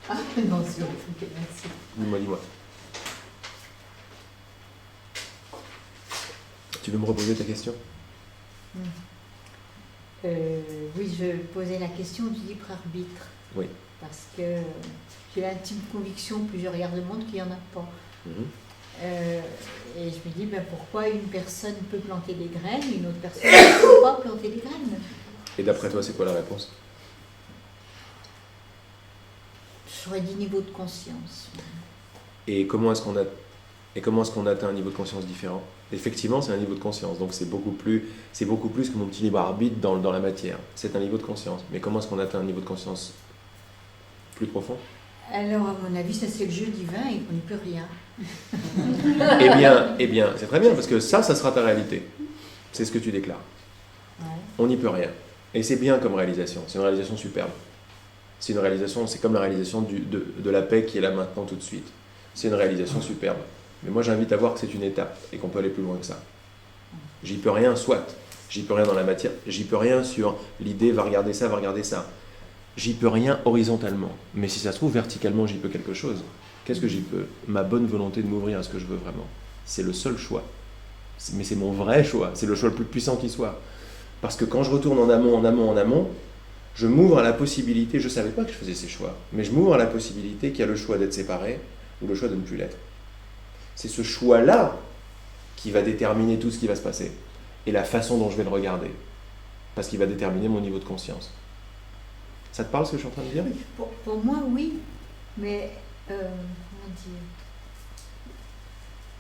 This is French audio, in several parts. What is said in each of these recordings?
Ah non, c'est ok, merci. Dis-moi. Tu veux me reposer ta question? Oui, je posais la question du libre arbitre. Oui. Parce que j'ai l'intime conviction, plus je regarde le monde, qu'il n'y en a pas. Et je me dis, pourquoi une personne peut planter des graines, une autre personne ne peut pas planter des graines? Et d'après toi, c'est quoi la réponse? J'aurais dit niveau de conscience. Et comment est-ce qu'on atteint un niveau de conscience différent? Effectivement, c'est un niveau de conscience, donc c'est beaucoup plus que mon petit libre arbitre dans la matière. C'est un niveau de conscience. Mais comment est-ce qu'on atteint un niveau de conscience plus profond? Alors, à mon avis, ça c'est le jeu divin et on n'y peut rien. Eh bien, c'est très bien, parce que ça sera ta réalité. C'est ce que tu déclares. Ouais. On n'y peut rien. Et c'est bien comme réalisation. C'est une réalisation superbe. C'est comme la réalisation de la paix qui est là maintenant tout de suite. C'est une réalisation superbe. Mais moi, j'invite à voir que c'est une étape et qu'on peut aller plus loin que ça. J'y peux rien, soit. J'y peux rien dans la matière. J'y peux rien sur l'idée, va regarder ça. J'y peux rien horizontalement. Mais si ça se trouve, verticalement, j'y peux quelque chose. Qu'est-ce que j'y peux? Ma bonne volonté de m'ouvrir à ce que je veux vraiment. C'est le seul choix. Mais c'est mon vrai choix. C'est le choix le plus puissant qui soit. Parce que quand je retourne en amont, je m'ouvre à la possibilité, je ne savais pas que je faisais ces choix, mais je m'ouvre à la possibilité qu'il y a le choix d'être séparé ou le choix de ne plus l'être. C'est ce choix-là qui va déterminer tout ce qui va se passer et la façon dont je vais le regarder. Parce qu'il va déterminer mon niveau de conscience. Ça te parle ce que je suis en train de dire? Pour moi, oui. Mais, comment dire?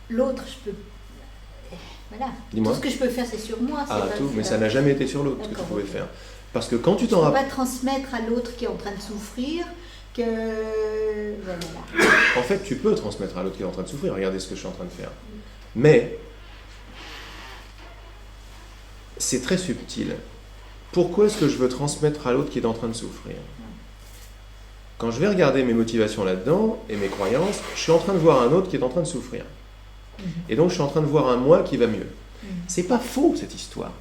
L'autre, je peux... Voilà. Dis-moi. Tout ce que je peux faire, c'est sur moi. Mais ça n'a jamais été sur l'autre que tu pouvais faire. Parce que quand tu t'en rappelles... rappelles... Je ne peux pas transmettre à l'autre qui est en train de souffrir que... Voilà. En fait, tu peux transmettre à l'autre qui est en train de souffrir. Regardez ce que je suis en train de faire. Mais, c'est très subtil. Pourquoi est-ce que je veux transmettre à l'autre qui est en train de souffrir? Quand je vais regarder mes motivations là-dedans et mes croyances, je suis en train de voir un autre qui est en train de souffrir. Et donc, je suis en train de voir un moi qui va mieux. C'est pas faux, cette histoire.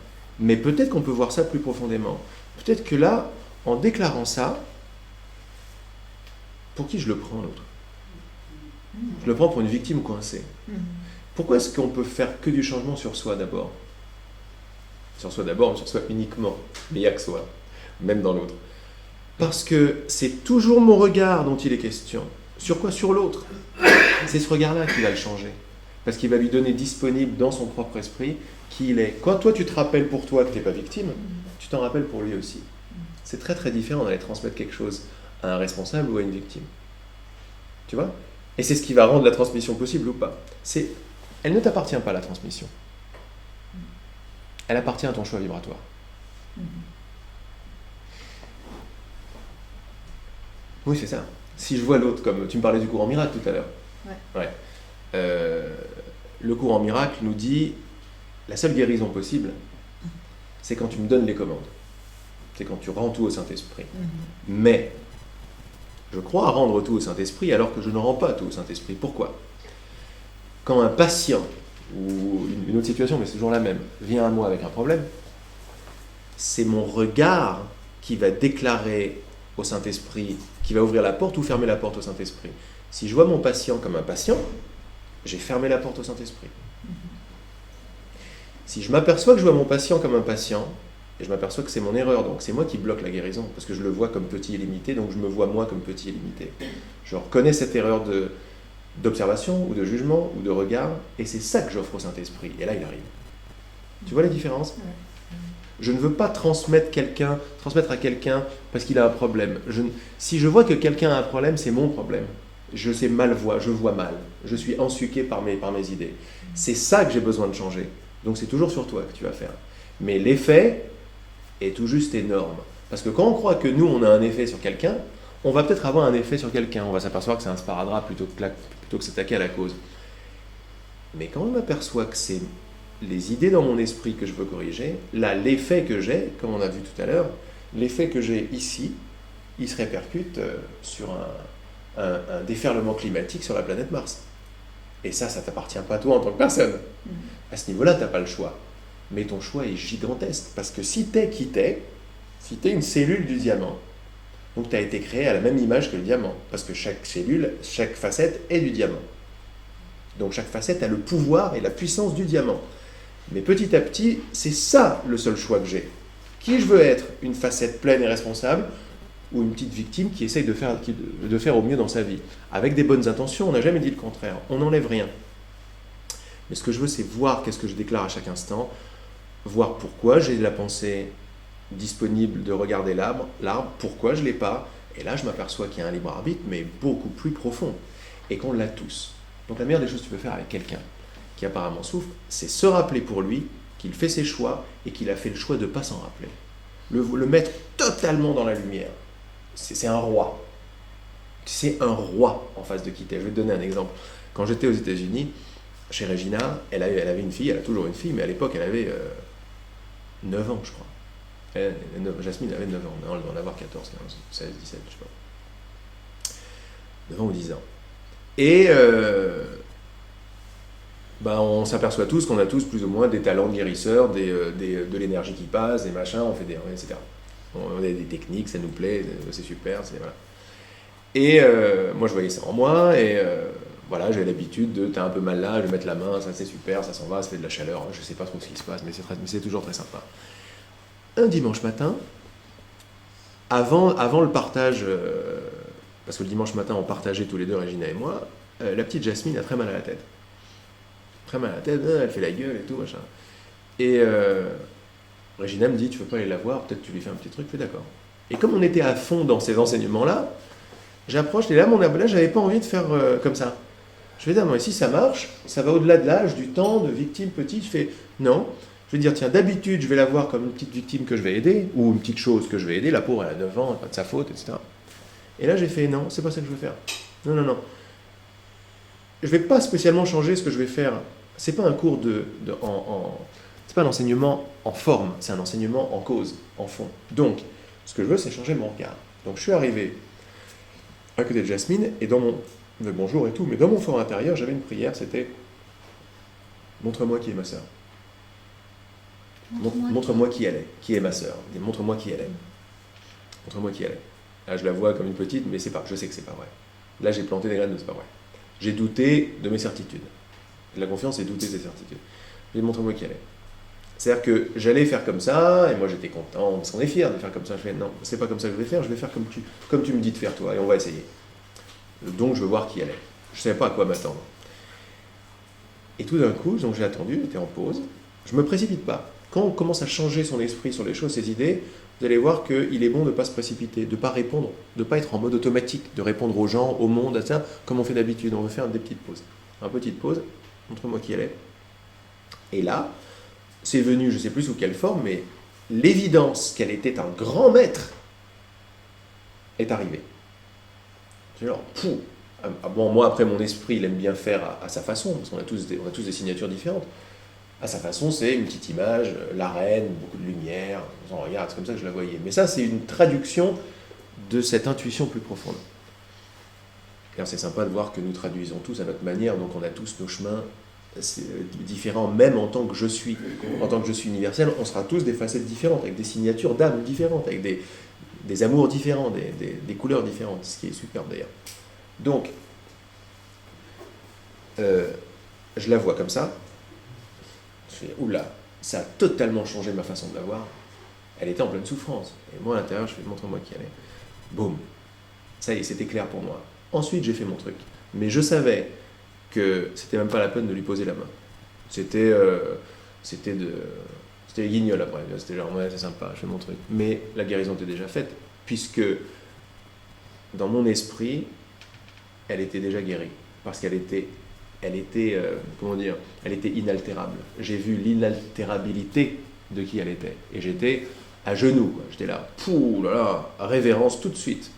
Mais peut-être qu'on peut voir ça plus profondément. Peut-être que là, en déclarant ça, pour qui je le prends, l'autre? Je le prends pour une victime coincée. Pourquoi est-ce qu'on peut faire que du changement sur soi d'abord? Sur soi d'abord, sur soi uniquement. Mais il n'y a que soi, même dans l'autre. Parce que c'est toujours mon regard dont il est question. Sur quoi? Sur l'autre. C'est ce regard-là qui va le changer. Parce qu'il va lui donner disponible dans son propre esprit qui il est. Quand toi tu te rappelles pour toi que tu n'es pas victime, tu t'en rappelles pour lui aussi. C'est très très différent d'aller transmettre quelque chose à un responsable ou à une victime. Tu vois? Et c'est ce qui va rendre la transmission possible ou pas. Elle ne t'appartient pas, la transmission. Elle appartient à ton choix vibratoire. Oui, c'est ça. Si je vois l'autre, comme tu me parlais du courant miracle tout à l'heure. Ouais. Le courant miracle nous dit la seule guérison possible, c'est quand tu me donnes les commandes. C'est quand tu rends tout au Saint-Esprit. Mais je crois à rendre tout au Saint-Esprit alors que je ne rends pas tout au Saint-Esprit. Pourquoi? Quand un patient, ou une autre situation, mais c'est toujours la même, vient à moi avec un problème, c'est mon regard qui va déclarer au Saint-Esprit, qui va ouvrir la porte ou fermer la porte au Saint-Esprit. Si je vois mon patient comme un patient, j'ai fermé la porte au Saint-Esprit. Si je m'aperçois que je vois mon patient comme un patient, et je m'aperçois que c'est mon erreur, donc c'est moi qui bloque la guérison, parce que je le vois comme petit et limité, donc je me vois moi comme petit et limité. Je reconnais cette erreur d'observation, ou de jugement, ou de regard, et c'est ça que j'offre au Saint-Esprit, et là il arrive. Tu vois la différence? Je ne veux pas transmettre à quelqu'un parce qu'il a un problème. Si je vois que quelqu'un a un problème, c'est mon problème. Je sais mal voir, je vois mal. Je suis ensuqué par mes idées. C'est ça que j'ai besoin de changer. Donc c'est toujours sur toi que tu vas faire. Mais l'effet est tout juste énorme. Parce que quand on croit que nous, on a un effet sur quelqu'un, on va peut-être avoir un effet sur quelqu'un. On va s'apercevoir que c'est un sparadrap plutôt que s'attaquer à la cause. Mais quand on m'aperçoit que c'est les idées dans mon esprit que je veux corriger, là, l'effet que j'ai, comme on a vu tout à l'heure, l'effet que j'ai ici, il se répercute sur un déferlement climatique sur la planète Mars. Et ça t'appartient pas toi en tant que personne. À ce niveau-là, tu n'as pas le choix. Mais ton choix est gigantesque. Parce que si t'es qui t'es, si t'es une cellule du diamant, Donc tu as été créé à la même image que le diamant, parce que chaque cellule, chaque facette est du diamant. Donc chaque facette a le pouvoir et la puissance du diamant. Mais petit à petit, c'est ça le seul choix que j'ai. Qui je veux être? Une facette pleine et responsable, ou une petite victime qui essaye de faire au mieux dans sa vie. Avec des bonnes intentions, on n'a jamais dit le contraire, on n'enlève rien. Mais ce que je veux, c'est voir qu'est-ce que je déclare à chaque instant, voir pourquoi j'ai la pensée disponible de regarder l'arbre, pourquoi je ne l'ai pas, et là je m'aperçois qu'il y a un libre arbitre, mais beaucoup plus profond, et qu'on l'a tous. Donc la meilleure des choses que tu peux faire avec quelqu'un qui apparemment souffre, c'est se rappeler pour lui qu'il fait ses choix, et qu'il a fait le choix de ne pas s'en rappeler. Le mettre totalement dans la lumière. C'est un roi. C'est un roi en face de qui t'es. Je vais te donner un exemple. Quand j'étais aux États-Unis, chez Regina, elle avait une fille, elle a toujours une fille, mais à l'époque, elle avait 9 ans, je crois. Jasmine avait 9 ans, non, elle doit en avoir 14, 15, 16, 17, je sais pas. 9 ans ou 10 ans. Et on s'aperçoit tous qu'on a tous plus ou moins des talents de guérisseurs, de l'énergie qui passe, des machins, on fait etc. On a des techniques, ça nous plaît, c'est super, voilà. Et moi je voyais ça en moi, et voilà, j'avais l'habitude de, t'as un peu mal là, je vais mettre la main, ça c'est super, ça s'en va, ça fait de la chaleur, je sais pas trop ce qui se passe, mais c'est toujours très sympa. Un dimanche matin, avant le partage, parce que le dimanche matin on partageait tous les deux, Regina et moi, la petite Jasmine a très mal à la tête. Très mal à la tête, elle fait la gueule et tout, machin. Et Regina me dit, tu veux pas aller la voir, peut-être tu lui fais un petit truc, je fais d'accord. Et comme on était à fond dans ces enseignements-là, j'approche, et là, j'avais pas envie de faire comme ça. Je vais dire, non, et si ça marche, ça va au-delà de l'âge, du temps, de victime petite. Je fais, non. Je vais dire, tiens, d'habitude, je vais la voir comme une petite victime que je vais aider, ou une petite chose que je vais aider. La pauvre, elle a 9 ans, pas de sa faute, etc. Et là, j'ai fait, non, c'est pas ça que je veux faire. Non. Je vais pas spécialement changer ce que je vais faire. C'est pas un cours c'est pas un enseignement en forme, c'est un enseignement en cause, en fond. Donc, ce que je veux, c'est changer mon regard. Donc, je suis arrivé à côté de Jasmine, et dans mon bonjour et tout, mais dans mon fort intérieur, j'avais une prière, c'était montre-moi qui est ma sœur. Montre-moi qui elle est, qui est ma sœur. Montre-moi qui elle est. Montre-moi qui elle est. Là, je la vois comme une petite, mais je sais que c'est pas vrai. Là, j'ai planté des graines de c'est pas vrai. J'ai douté de mes certitudes. La confiance, c'est douter de ses certitudes. Je dis, montre-moi qui elle est. C'est-à-dire que j'allais faire comme ça, et moi j'étais content, parce qu'on est fiers de faire comme ça. Je fais, non, c'est pas comme ça que je vais faire comme tu me dis de faire toi, et on va essayer. Donc je veux voir qui elle est. Je ne savais pas à quoi m'attendre. Et tout d'un coup, donc j'ai attendu, j'étais en pause. Je ne me précipite pas. Quand on commence à changer son esprit sur les choses, ses idées, vous allez voir qu'il est bon de ne pas se précipiter, de ne pas répondre, de ne pas être en mode automatique, de répondre aux gens, au monde, à ça, comme on fait d'habitude. On veut faire des petites pauses. Une petite pause, montre-moi qui elle est. Et là, c'est venu, je ne sais plus sous quelle forme, mais l'évidence qu'elle était un grand maître est arrivée. Genre, bon, moi, après, mon esprit, il aime bien faire à sa façon, parce qu'on a tous des signatures différentes. À sa façon, c'est une petite image, la reine, beaucoup de lumière, on regarde, c'est comme ça que je la voyais. Mais ça, c'est une traduction de cette intuition plus profonde. Et c'est sympa de voir que nous traduisons tous à notre manière, donc on a tous nos chemins différents, même en tant que je suis. En tant que je suis universel, on sera tous des facettes différentes, avec des signatures d'âme différentes, avec des amours différents, des couleurs différentes, ce qui est superbe d'ailleurs. Donc, je la vois comme ça, je fais, oula, ça a totalement changé ma façon de la voir. Elle était en pleine souffrance. Et moi, à l'intérieur, je fais, montre-moi qui elle est. Boum. Ça y est, c'était clair pour moi. Ensuite, j'ai fait mon truc. Mais je savais que c'était même pas la peine de lui poser la main. C'était guignol après. C'était genre, ouais, c'est sympa, je fais mon truc. Mais la guérison était déjà faite, puisque dans mon esprit, elle était déjà guérie. Parce qu'elle était inaltérable. J'ai vu l'inaltérabilité de qui elle était. Et j'étais à genoux, quoi. J'étais là, révérence tout de suite.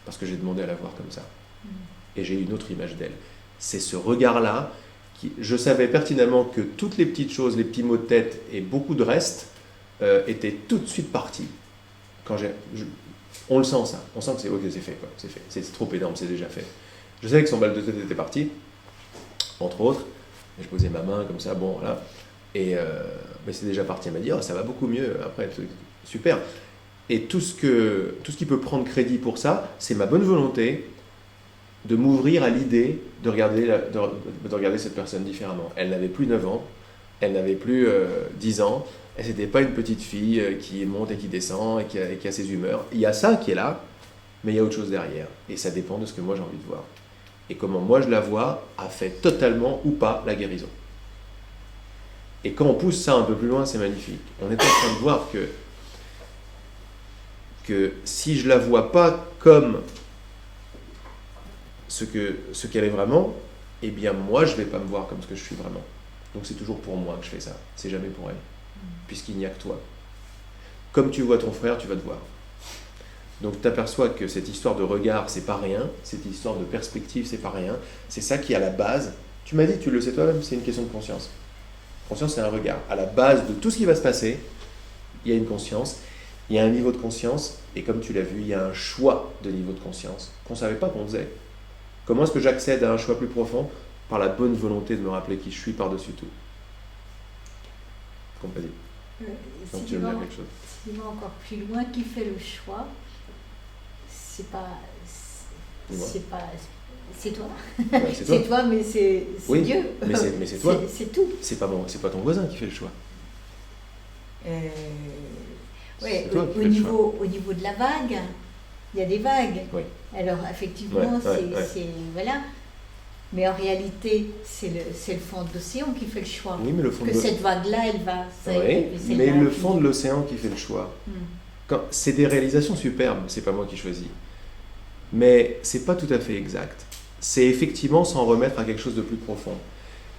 Parce que j'ai demandé à la voir comme ça. Et j'ai eu une autre image d'elle. C'est ce regard-là, je savais pertinemment que toutes les petites choses, les petits mots de tête et beaucoup de reste étaient tout de suite partis. On le sent ça. On sent que c'est fait, quoi. C'est fait. C'est trop énorme, c'est déjà fait. Je savais que son bal de tête était parti. Entre autres, je posais ma main comme ça, bon, voilà, et mais c'est déjà parti. Elle m'a dit, oh, ça va beaucoup mieux, après, super. Et tout ce qui peut prendre crédit pour ça, c'est ma bonne volonté de m'ouvrir à l'idée de regarder cette personne différemment. Elle n'avait plus 9 ans, elle n'avait plus 10 ans, et c'était pas une petite fille qui monte et qui descend et qui a ses humeurs. Il y a ça qui est là, mais il y a autre chose derrière. Et ça dépend de ce que moi j'ai envie de voir. Et comment moi je la vois a fait totalement ou pas la guérison. Et quand on pousse ça un peu plus loin, c'est magnifique. On est en train de voir que si je la vois pas comme ce qu'elle est vraiment, eh bien moi je vais pas me voir comme ce que je suis vraiment. Donc c'est toujours pour moi que je fais ça, c'est jamais pour elle, puisqu'il n'y a que toi. Comme tu vois ton frère, tu vas te voir. Donc tu t'aperçois que cette histoire de regard, c'est pas rien, cette histoire de perspective, c'est pas rien, c'est ça qui est à la base. Tu m'as dit, tu le sais toi-même, c'est une question de conscience. Conscience, c'est un regard. À la base de tout ce qui va se passer, il y a une conscience, il y a un niveau de conscience, et comme tu l'as vu, il y a un choix de niveau de conscience qu'on ne savait pas qu'on faisait. Comment est-ce que j'accède à un choix plus profond? Par la bonne volonté de me rappeler qui je suis par-dessus tout. Compagnie. Donc tu veux me dire quelque chose? Si tu vas encore plus loin, qui fait le choix? C'est toi. Ouais, c'est toi, mais c'est oui, Dieu. Mais c'est toi. C'est tout. C'est pas ton voisin qui fait le choix. Ouais, C'est toi qui fais le choix. au niveau de la vague, il y a des vagues. Oui. Alors effectivement, c'est voilà. Mais en réalité, c'est le fond de l'océan qui fait le choix. Oui, mais le fond que cette vague-là, elle va. Oui, mais le fond de l'océan qui fait le choix. C'est des réalisations superbes, c'est pas moi qui choisis. Mais c'est pas tout à fait exact. C'est effectivement s'en remettre à quelque chose de plus profond.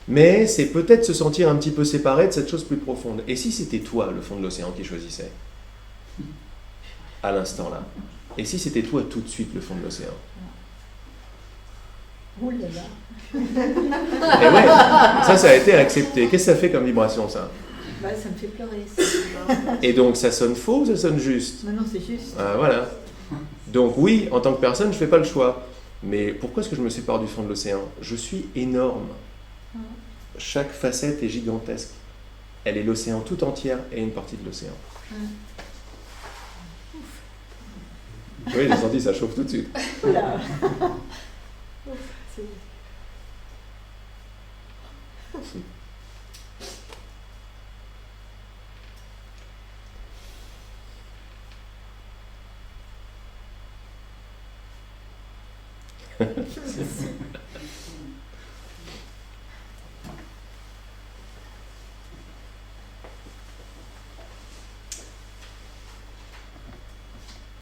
Mais c'est peut-être se sentir un petit peu séparé de cette chose plus profonde. Et si c'était toi, le fond de l'océan, qui choisissais à l'instant là? Et si c'était toi tout de suite, le fond de l'océan? Oh là là. Et ouais, ça a été accepté. Qu'est-ce que ça fait comme vibration, ça? Ça me fait pleurer. Ça. Et donc, ça sonne faux ou ça sonne juste? Non, c'est juste. Voilà. Donc oui, en tant que personne, je ne fais pas le choix. Mais pourquoi est-ce que je me sépare du fond de l'océan? Je suis énorme. Chaque facette est gigantesque. Elle est l'océan tout entière et une partie de l'océan. Oui, j'ai senti, ça chauffe tout de suite. Voilà.